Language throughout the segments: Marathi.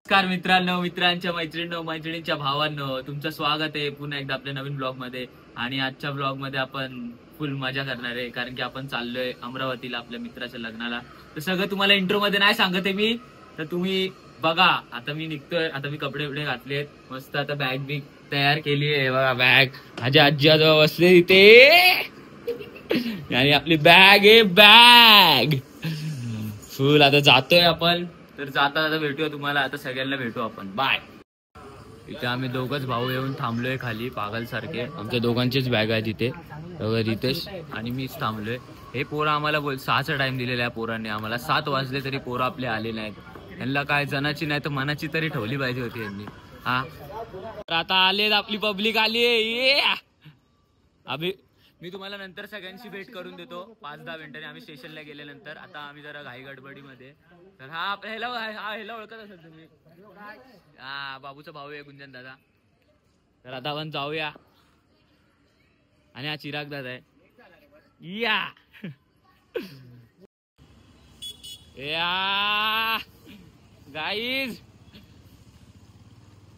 नमस्कार मित्रांनो, मैत्रिणींच्या भावांनो, तुमचं स्वागत आहे पुन्हा एकदा आपल्या नवीन ब्लॉग मध्ये. आणि आजच्या ब्लॉग मध्ये आपण फुल मजा करणार आहे, कारण की आपण चाललोय अमरावतीला आपल्या मित्राच्या लग्नाला. तर सगळं तुम्हाला इंट्रो मध्ये नाही सांगत आहे मी, तर तुम्ही बघा. आता मी निघतोय, आता मी कपडे बिपडे घातलेत मस्त, आता बॅग बिग तयार केली आहे बघा. बॅग माझ्या आजी आजोबा बसले तिथे आणि आपली बॅग आहे, बॅग फुल. आता जातोय आपण, तर जाता जाता भेटूया तुम्हाला. आता सगळ्यांना भेटू आपण, बाय. इथे आम्ही दोघच भाऊ येऊन थांबलोय खाली पागल सारखे. आमच्या दोघांचीच बॅग आहे तिथे, रितेश आणि मीच थांबलोय. हे पोरं आम्हाला 6चा टाइम दिलेला आहे पोरांनी आम्हाला. 7 वाजले तरी पोरं आपले आले नाहीत. यांना काय जनाची नाही तर मनाची तरी ठेवली पाहिजे होती यांनी. हा, तर आता आले, आपली पब्लिक आली आहे. अभि मी तुम्हाला नंतर सगळ्यांची भेट करून देतो 5-10 मिनिटांनी. आम्ही स्टेशनला गेल्यानंतर आता आम्ही जरा घाई गडबडीमध्ये. तर हा ह्याला ओळखत असेल तुम्ही, हा बाबूचा भाऊ आहे गुंजन दादा. तर आता आपण जाऊया. आणि हा चिराग दादा आहे या गाईज.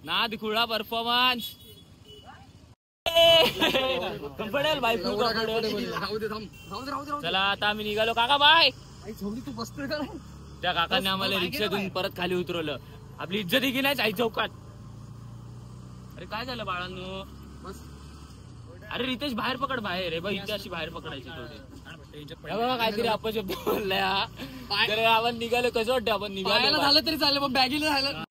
नाद खुळा परफॉर्मन्स. कम्फर्टेबल बाय, फुल कम्फर्टेबल. चला आता आम्ही निघालो. काका बाय. तू बसतोय का? त्या काकाने आम्हाला रिक्षातून परत खाली उतरवलं. आपली इज्जत की नाही आई चौकात. अरे काय झालं बाळांनो? अरे रितेश बाहेर पकड, बाहेर आहे बघ. इथे अशी बाहेर पकडायची थोडी. बघा काहीतरी अपशब्द बोललाय हा. तर आपण निघालो. कसं वाटतं आपण निघालो? झालं तरी चालेल पण बॅगीला झालं.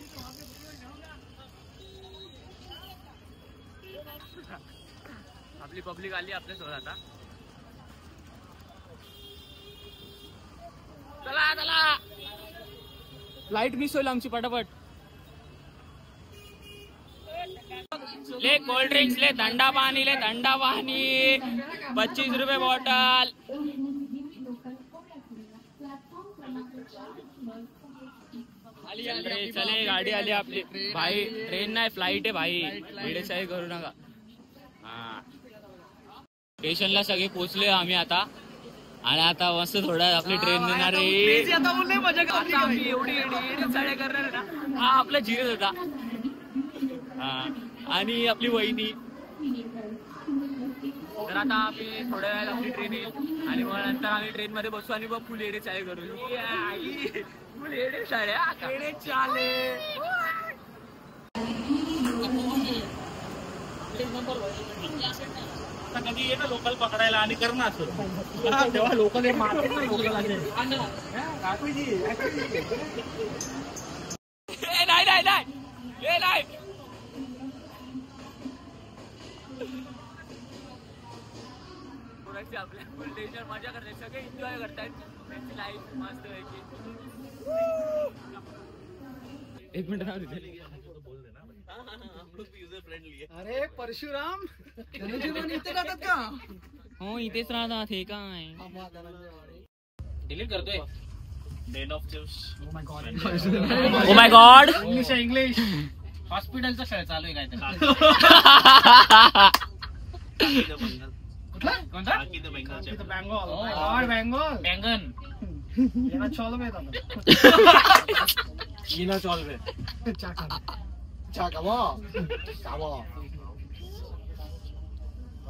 आपली पब्लिक आली आपल्यासोबत आता. चला चला, फ्लाइट मिस होईल आमची पटापट. ले कोल्ड ड्रिंक्स, ले थंडा पाणी, ले थंडा पाणी 25 रुपये बॉटल. चले गाडी आली आपली. भाई ट्रेन नाही फ्लाइट आहे भाई, वेडेशाही करू नका. हा, स्टेशनला सगळे पोहोचले आम्ही आता. आणि आता मस्त थोडा आपली ट्रेन देणार आहे. हा आपला जिरत होता. हा, आणि आपली वहिनी. तर आता आम्ही थोड्या वेळात आपली ट्रेन येईल आणि मग नंतर आम्ही ट्रेन मध्ये बसू आणि मग फुल एडे चाय करू. फुल एडे चाले. कधी येतं लोकल पकडायला आणि करणं असं तेव्हा लोकल एक मार्केट नाही. आपल्या फुल टेन्शन मजा करतात, सगळे एन्जॉय करतात त्यांची लाईफ मस्त व्हायची. 1 मिनिट नाव तिथे. अरे परशुराम इथे राहतात का? हो इथेच राहतात. हे काय डिलीट करतोय. Oh my God. इंग्लिश हॉस्पिटलचा खेळ चालू आहे काय? कोणता? बेंगॉल. बेंगॉल बैंगन येना चॉलवे येना चॉलवे चाकावा कावा.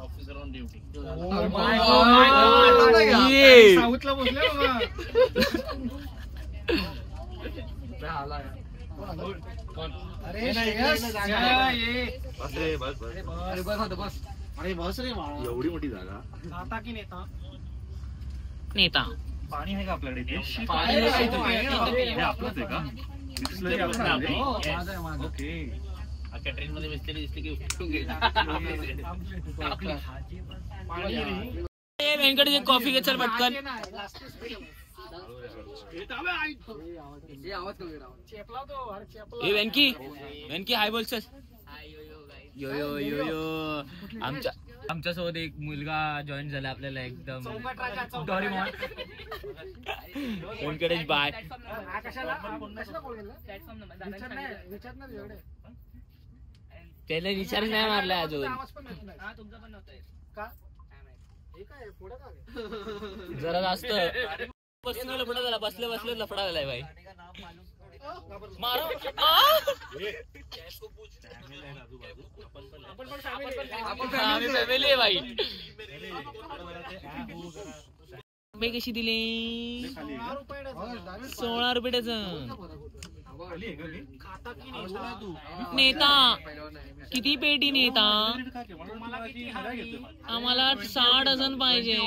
Officer on duty. Oh my god. साऊथला बसले बाबा. आला अरे ये बस अरे बस. अरे बस रे बाळा, एवढी मोठी जागा. नाता की नेता? नेता. पाणी आहे का आपल्याकडे? पाणी आहे. आपलंच आहे का? ओके. अख्या ट्रेन मध्ये बसलेली दिसली की वेंकट कॉफी घे चल पटकन. वेंकी हाय बोलच. यो यो यो यो. आमच्या सोबत एक मुलगा जॉईन झाला आपल्याला एकदम. वेंकटेश बाय. त्याला रिचार्ज नाही मारलाय अजून. जरा जास्त बसलं लफडा झाला, बसलं बसलं लफडा झालाय भाई. आम्ही फॅमिली आहे भाई. कशी दिली? 16 रुपये डझन. नेता किती पेटी नेता? आम्हाला 6 डझन पाहिजे.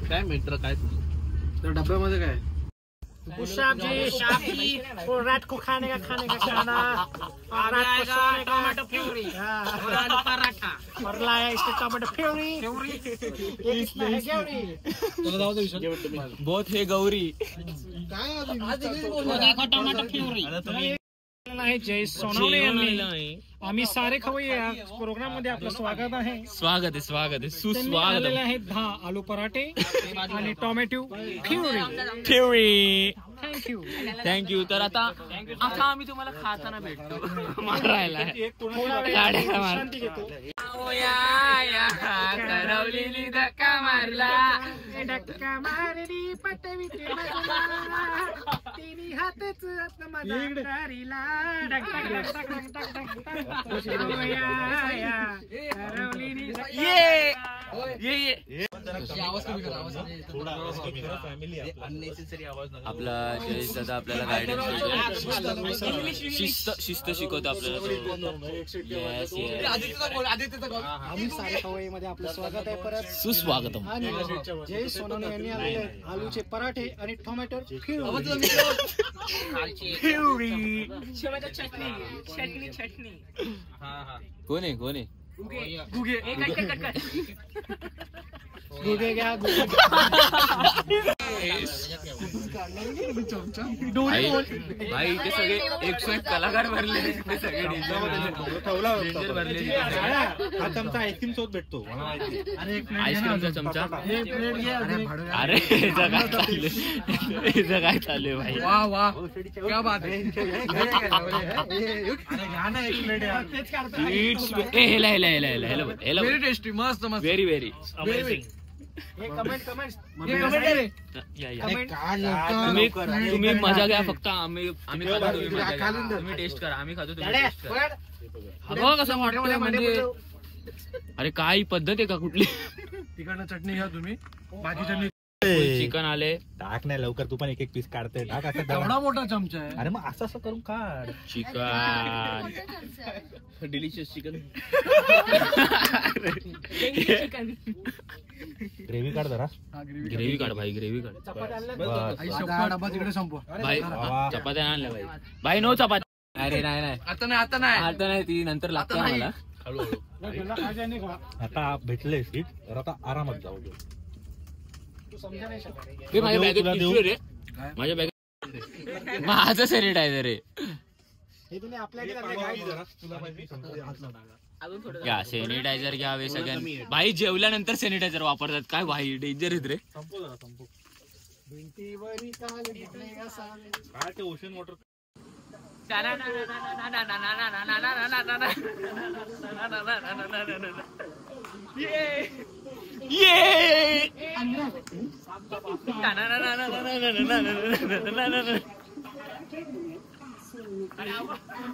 काय मित्र काय तर डब्यामध्ये काय? शाफी और रात को खाने का खाना और रात को सोने का टमाटो प्यूरी और आलू पराठा और लाया इसके टमाटो प्यूरी ये कितना है गौरी? बहुत हे गौरी. देखो टमाटो प्यूरी आहे. जय सोनवणे यांनी आम्ही सारे खवय्ये या प्रोग्राम मध्ये आपलं स्वागत आहे. स्वागत आहे, स्वागत आहे, सुस्वागत आलेले आहेत 10 आलू पराठे आणि tomato puree. Puree. Thank you. Thank you. तर आता आम्ही तुम्हाला खाताना भेटतो. मारायला शांती घेतो. करवलेली धक्का मारला, धक्का मारली पटवी तिन्ही हातच माझारीला आपला जयेश दादा आपल्याला गायडन्स शिस्त शिकवतो आपल्याला. आम्ही सारे खवय्येमध्ये आपलं स्वागत आहे परत. सुस्वागत. आणि जय सोनवणे यांनी आपले आलूचे पराठे आणि टोमॅटो चटणी. कोण आहे कोण आहे? गुगे घ्या भाई ते सगळे 101 कलाकार भरले. ते सगळे भरले. हा चमचा आईस्क्रीम सोबत भेटतो. आईस्क्रीमचा चमचा. अरे इथं काय चालू आहे भाई? वा वा क्या बात आहे. Very tasty. मस्त मस्त. व्हेरी व्हेरी तुम्ही मजा घ्या फक्त. आम्ही खातो, तुम्ही टेस्ट करा. आम्ही खातो, तुम्ही टेस्ट करा. बघा कसं वाटतंय. म्हणजे अरे काय पद्धत आहे का कुठली? तिकडनं चटणी घ्या तुम्ही. बाकी चटणी चिकन आले. टाक नाही लवकर. तू पण एक एक पीस काढते. टाक. आता एवढा मोठा चमचा आहे. अरे मग असं असं करून काढ. Chicken delicious chicken. ग्रेव्ही काढ जरा. ग्रेव्ही काढ भाई, ग्रेव्ही काढ. डबा तिकडे संपवा. भाई चपात्या आणल्या भाई. भाई नो चपात्या. अरे नाही नाही आता नाही ती नंतर लागते मला. आता भेटले सीट तर आता आरामात जाऊ दे. माझ्या बॅगेत पिशवी रे. माझ्या बॅगेत माझं सॅनिटायझर रे. घ्या सॅनिटायझर घ्यावे सगळ्यांनी. भाई जेवल्यानंतर सॅनिटायझर वापरतात काय भाई? डेंजर आहेत रे. Ocean water.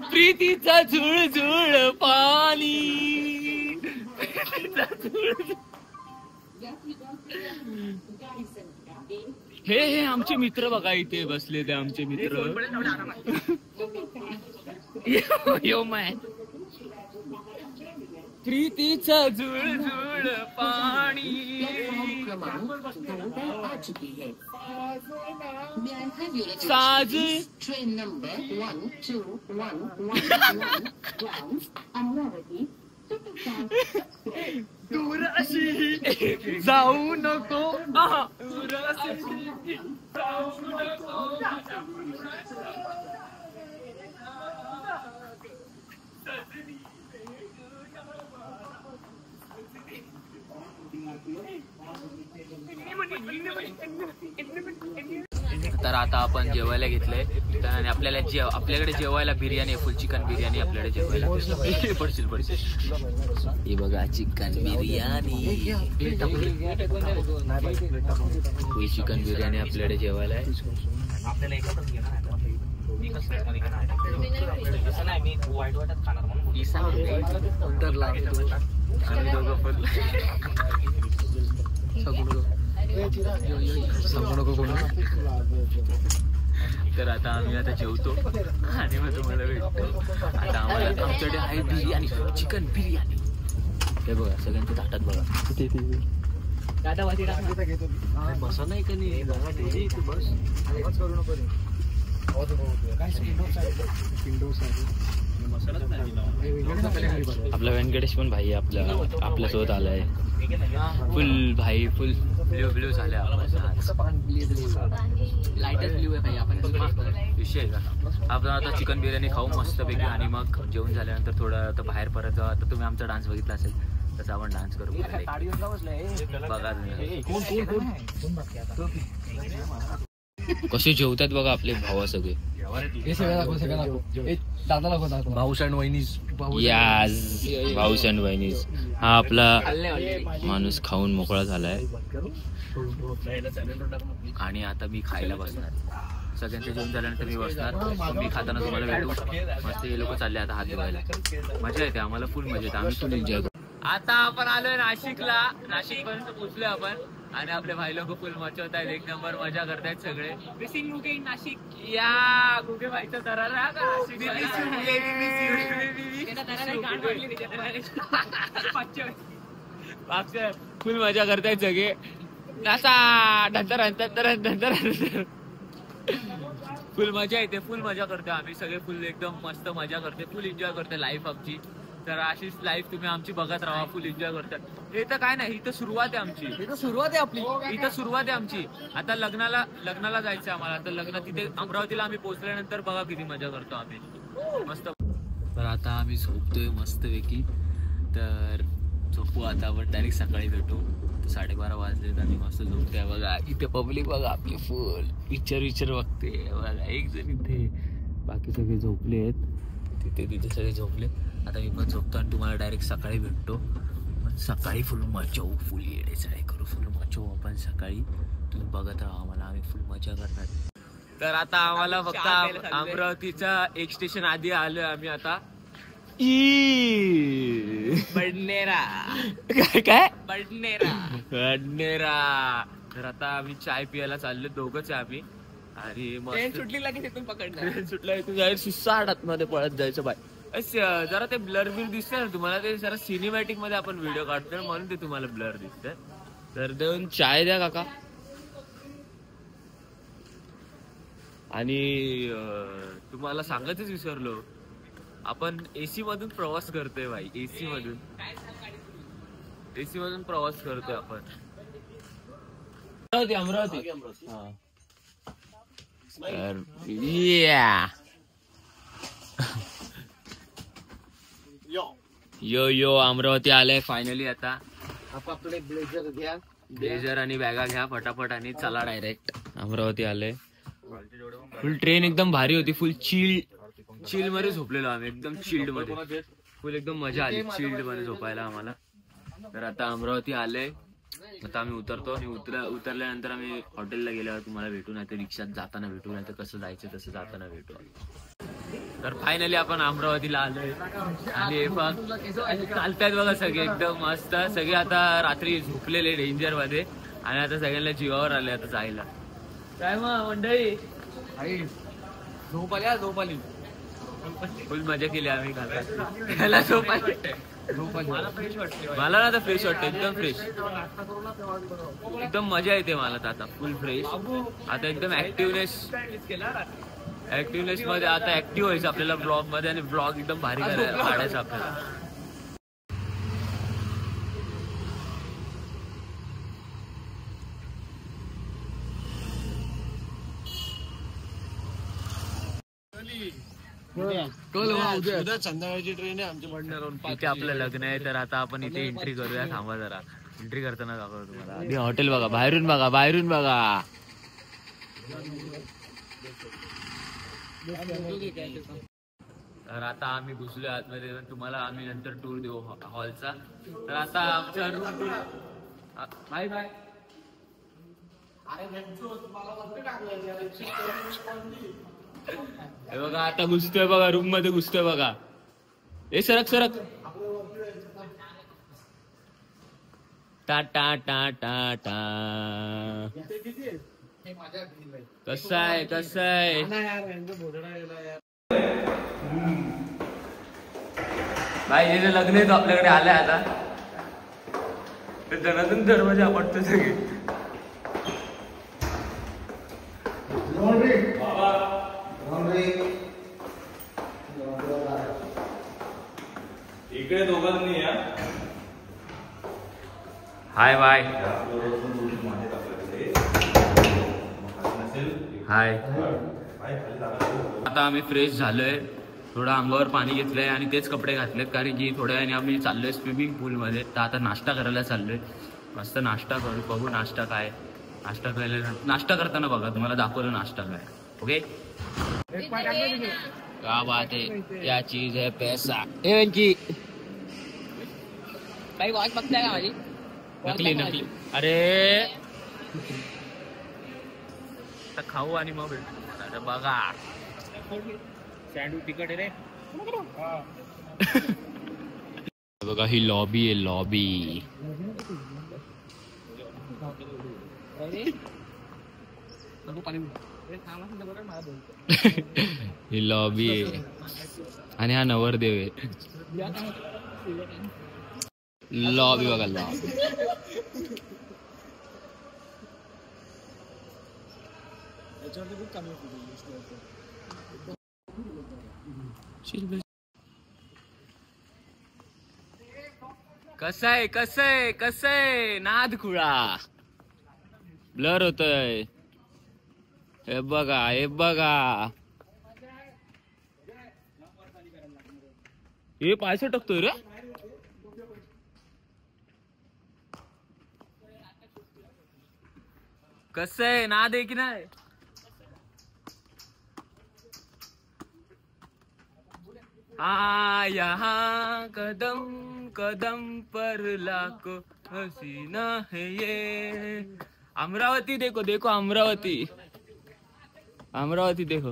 प्रीतीचा झुळझुळ पाणी. हे आमचे मित्र बघा इथे बसले. ते आमचे मित्र. यो मॅन. प्रीतीचा झुळझुळ पाणी. साज ट्रेन नंबर 12111 दूर अशी जाऊ नको. दूर अशी जाऊ नको. तर आता आपण जेवायला घेतलंय आणि आपल्याकडे जेवायला बिर्याणी फुल चिकन बिर्याणी आपल्याकडे जेवायला पडशील हे बघा चिकन बिर्याणी फुल चिकन बिर्याणी आपल्याकडे जेवायला आहे. तर आता आम्ही आता जेवतो आणि मग तुम्हाला भेटतो. आता आम्हाला आमच्याकडे आहे बिर्याणी चिकन बिर्याणी. हे बघा सगळ्यांच्या ताटात बघा बसा नाही का नाही बस आपला व्यंकटेश पण भाई आपल्या सोबत आलाय. फुल भाई फुल ब्ल्यू झाले विषय का. आपण आता चिकन बिर्याणी खाऊ मस्तपैकी आणि मग जेवण झाल्यानंतर थोडं आता बाहेर परत जाऊ. आता तुम्ही आमचा डान्स बघितला असेल तसं आपण डान्स करू बघा. कसे जेवतात बघा आपले भावा सगळे. भाऊस अँड वहिनीज भाऊस अँड वहिनीज. हा आपला माणूस खाऊन मोकळा झालाय आणि आता मी खायला बसणार. सगळ्यांचं जेवण झाल्यानंतर मी बसणार. मी खाताना तुम्हाला भेटू. मस्त हे लोक चालले आता हात धुवायला. मजा येते आम्हाला फुल मजा येते. आम्ही फुल एन्जॉय करतो. आता आपण आलोय नाशिकला. नाशिक पर्यंत पोहोचलोय आपण आणि आपले भाई लोक फुल मचवत आहेत. एक नंबर मजा करतायत सगळे. मिसिंग मुके नाशिक या गुगे भाईचा दरारा फुल मजा करतायत सगळे. फुल मजा येते. फुल मजा करतो आम्ही सगळे. फुल एकदम मस्त मजा करते. फुल एन्जॉय करते लाईफ आमची. तर अशीच लाईफ तुम्ही आमची बघत राहा. फुल एन्जॉय करतात. हे तर काय नाही इथं सुरुवात आहे आमची. इथं सुरुवात आहे आमची. आता लग्नाला जायचं आम्हाला. तर लग्न तिथे अमरावतीला आम्ही पोहोचल्यानंतर बघा किती मजा करतो आम्ही मस्त. तर आता आम्ही झोपतोय मस्तपैकी. तर झोपू आता. आपण डायरेक्ट सकाळी भेटू. 12:30 वाजलेत आणि मस्त झोपतोय बघा. इथे पब्लिक बघा आपली फुल पिक्चर बघते बघा. एक जण इथे बाकी सगळे झोपले आहेत. तिथे सगळे झोपले. आता मी पण झोपतो आणि तुम्हाला डायरेक्ट सकाळी भेटतो. सकाळी फुल मचाऊ फुल येडे करू. फुल मचाऊ आपण सकाळी. तुम्ही बघत राहा आम्हाला. आम्ही फुल मजा करणार. तर आता आम्हाला फक्त अमरावतीचा एक स्टेशन आधी आलोय आम्ही आता. बडनेरा काय बडनेरा. तर आता आम्ही चाय पियाला चाललो. दोघंच आहे आम्ही. आणि सुटली लागेल इथून पकडणार. सुटला इथून जायचं 6 मध्ये पळत जायचं बाय. जरा ते ब्लर बिल दिसतंय ना तुम्हाला. ते जरा सिनेमॅटिक मध्ये आपण व्हिडिओ काढतोय म्हणून ते तुम्हाला ब्लर दिसतंय. तर देऊन चाय द्या काका. आणि तुम्हाला सांगायचंच विसरलो. आपण एसी मधून प्रवास करतोय भाई. एसी मधून प्रवास करतोय आपण. अमरावती यो अमरावती आलंय फायनली. आता आपले ब्लेझर घ्या. ब्लेझर आणि बॅगा घ्या फटाफट आणि चला डायरेक्ट. अमरावती आलंय. फुल ट्रेन एकदम भारी होती. फुल चिल मध्ये झोपलेलो आम्ही. एकदम चिल्ड मध्ये. फुल एकदम मजा आली चिल्ड मध्ये झोपायला आम्हाला. तर आता अमरावती आलंय. आता आम्ही उतरतो आणि उतरल्यानंतर आम्ही हॉटेलला गेल्यावर तुम्हाला भेटू. नाही तर रिक्षात जाताना भेटू. नाही तर कसं जायचं तसं जाताना भेटू. तर फायनली आपण अमरावतीला आलोय आणि चालतायत बघा सगळे एकदम मस्त. सगळे आता रात्री झोपलेले डेंजर मध्ये आणि आता सगळ्यांना जीवावर आले आता जायला. काय मग मंडळी झोप आली. फुल मजा केली आम्ही. त्याला झोप आली. मला ना आता फ्रेश वाटतं. एकदम फ्रेश. एकदम मजा येते मला तर आता. फुल फ्रेश. आता एकदम ऍक्टिव्हनेस मध्ये आता ऍक्टिव्ह व्हायचं आपल्याला ब्लॉग मध्ये. आणि ब्लॉग एकदम भारी काढायचा आपल्याला. उद्या संध्याकाळची ट्रेन आहे आमच्या बडनेरावरून. इथे आपलं लग्न आहे. तर आता आपण इथे एंट्री करूया. थांबा जरा. एंट्री करताना दाखवतो तुम्हाला. आधी हॉटेल बघा. बाहेरून बघा. तर आता आम्ही घुसलो आतमध्ये, तुम्हाला आम्ही नंतर टूर देऊ हॉलचा. तर आता आमच्या रूम टूर बाय बाय. हे बघा आता घुसतोय बघा, रूम मध्ये घुसतोय बघा. ए सरक सरक. टा टा टा टा टा. कसं आहे कसं आहे भाई, हे जे लग्न आहे आपल्याकडे आलंय आता, तर जनातून दरवाजे आपटतो सगळे. इकडे दोघांनी या. Hi bye hi. आता आम्ही फ्रेश झालोय, थोडं अंगावर पाणी घेतलंय आणि तेच कपडे घातलेत, कारण की थोड्या वेळाने आम्ही चाललोय स्विमिंग पूल मध्ये. तर आता नाश्ता करायला चाललोय, मस्त नाश्ता करू. बघू नाश्ता काय, नाश्ता करायला नाश्ता करताना बघा तुम्हाला दाखवलं नाश्ता काय. ओके क्या बात है, क्या चीज है पैसा. की काही वॉच बघताय का माझी? नकली नकली. अरे खाऊ आणि मग भेटू. अरे बघा सँडविच तिकट आहे रे. बघा ही लॉबी आहे, लॉबी. ही लॉबी आहे आणि हा नवरदेव आहे. लॉबी बघा, लॉबी. कसं आहे कसं आहे कसं आहे. नाद खुळा ब्लर होतोय. हे बघा हे बघा, हे पैसे टाकतोय रे. कसं आहे, नाद आहे की नाही. यहाँ कदम कदम पर लाखो हसीना है ये. अमरावती देखो देखो, अमरावती अमरावती देखो.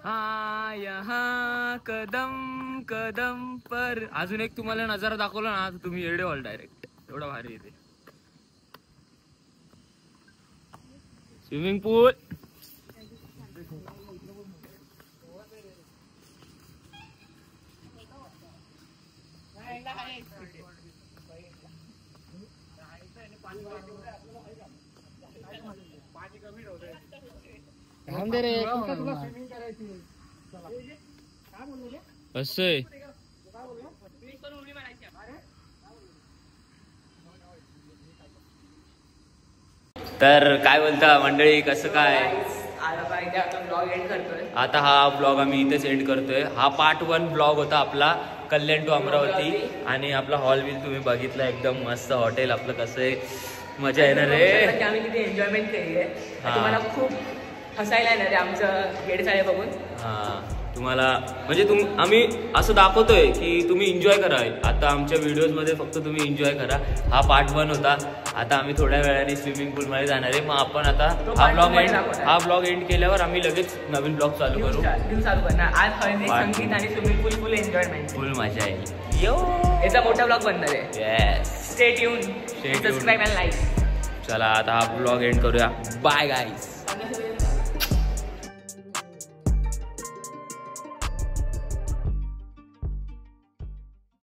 हाँ यहाँ कदम कदम पर. अजून एक तुम्हाला नजारा दाखवला ना तर तुम्ही येडे व्हाल डायरेक्ट, एवढा भारी येते. स्विमिंग पूल. असं तर काय बोलता मंडळी, कसं काय. आता हा ब्लॉग आम्ही इथेच एंड करतोय. हा पार्ट 1 ब्लॉग होता आपला, कल्याण टू अमरावती. आणि आपला हॉल बिल तुम्ही बघितला, एकदम मस्त हॉटेल आपलं. कसं आहे, मजा येणार रे. आम्ही किती एन्जॉयमेंट केली आहे, तुम्हाला खूप हसायला येणार आहे आमचं गेट चाळे बघून. हा तुम्हाला म्हणजे आम्ही असं दाखवतोय की तुम्ही एन्जॉय करा. आता आमच्या व्हिडिओज मध्ये फक्त तुम्ही एन्जॉय करा. हा पार्ट 1 होता. आता आम्ही थोड्या वेळाने स्विमिंग पूल मध्ये जाणार आहे. मग आपण आता हा ब्लॉग एंड केल्यावर आम्ही लगेच नवीन ब्लॉग चालू करू. चालू करणार. आज हळदी संगीत आणि स्विमिंग पूल फुल एन्जॉयमेंट, फुल मजा येईल. याचा मोठा ब्लॉग बनणार आहे. Yes, stay tune, subscribe and like. चला आता हा ब्लॉग एंड करूया. Bye guys.